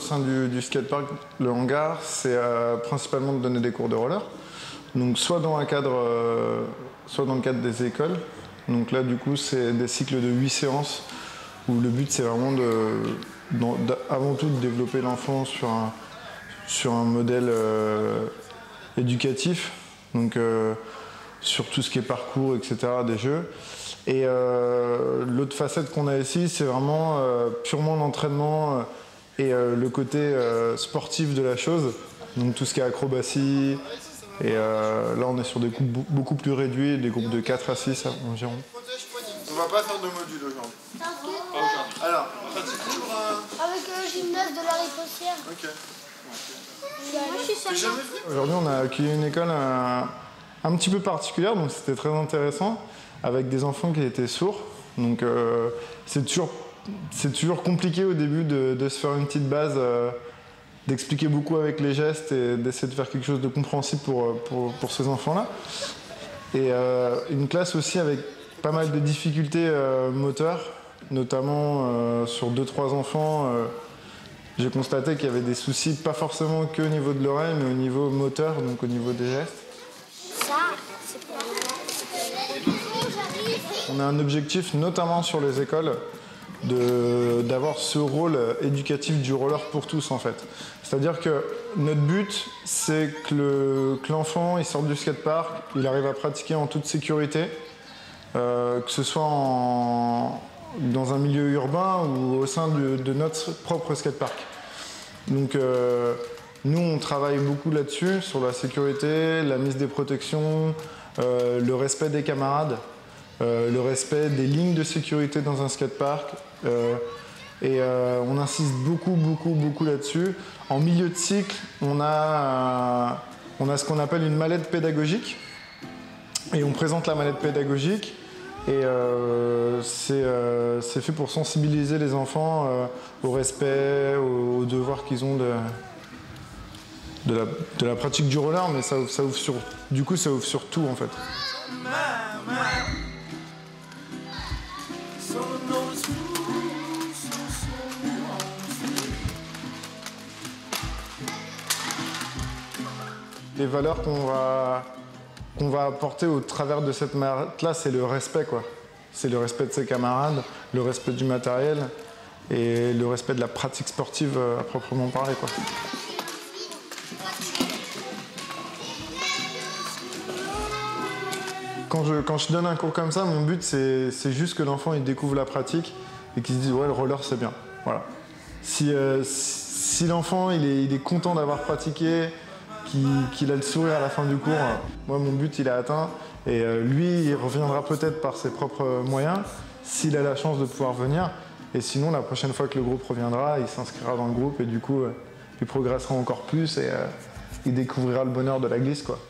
sein du skatepark, le hangar, c'est principalement de donner des cours de roller. Donc soit dans le cadre des écoles. Donc là, du coup, c'est des cycles de 8 séances où le but, c'est vraiment avant tout de développer l'enfant sur un modèle éducatif. Donc sur tout ce qui est parcours, etc., des jeux. Et l'autre facette qu'on a ici, c'est vraiment purement l'entraînement et le côté sportif de la chose. Donc tout ce qui est acrobatie. Et là, on est sur des groupes beaucoup plus réduits, des groupes de 4 à 6 environ. On va pas faire de module aujourd'hui. Alors, avec le gymnase de la Ripostière. Ok. Aujourd'hui, on a accueilli une école un petit peu particulière, donc c'était très intéressant, avec des enfants qui étaient sourds. Donc c'est toujours compliqué au début de se faire une petite base, d'expliquer beaucoup avec les gestes et d'essayer de faire quelque chose de compréhensible pour ces enfants-là. Et une classe aussi avec pas mal de difficultés moteurs, notamment sur 2-3 enfants. J'ai constaté qu'il y avait des soucis, pas forcément qu'au niveau de l'oreille, mais au niveau moteur, donc au niveau des gestes. On a un objectif, notamment sur les écoles, d'avoir ce rôle éducatif du roller pour tous, en fait. C'est-à-dire que notre but, c'est que l'enfant il sorte du skatepark, il arrive à pratiquer en toute sécurité, que ce soit dans un milieu urbain ou au sein de notre propre skatepark. Donc nous, on travaille beaucoup là-dessus, sur la sécurité, la mise des protections, le respect des camarades, le respect des lignes de sécurité dans un skatepark. On insiste beaucoup là-dessus. En milieu de cycle, on a ce qu'on appelle une mallette pédagogique. Et on présente la mallette pédagogique. Et c'est fait pour sensibiliser les enfants au respect, aux devoirs qu'ils ont de la pratique du roller, mais ça ouvre sur tout en fait. Les valeurs qu'on va apporter au travers de cette mallette-là, c'est le respect, quoi. C'est le respect de ses camarades, le respect du matériel et le respect de la pratique sportive à proprement parler, quoi. Quand je donne un cours comme ça, mon but, c'est juste que l'enfant il découvre la pratique et qu'il se dise « ouais, le roller, c'est bien ». Voilà. Si l'enfant il est content d'avoir pratiqué, qu'il a le sourire à la fin du cours, moi mon but il est atteint et lui il reviendra peut-être par ses propres moyens s'il a la chance de pouvoir venir, et sinon la prochaine fois que le groupe reviendra il s'inscrira dans le groupe et du coup il progressera encore plus et il découvrira le bonheur de la glisse, quoi.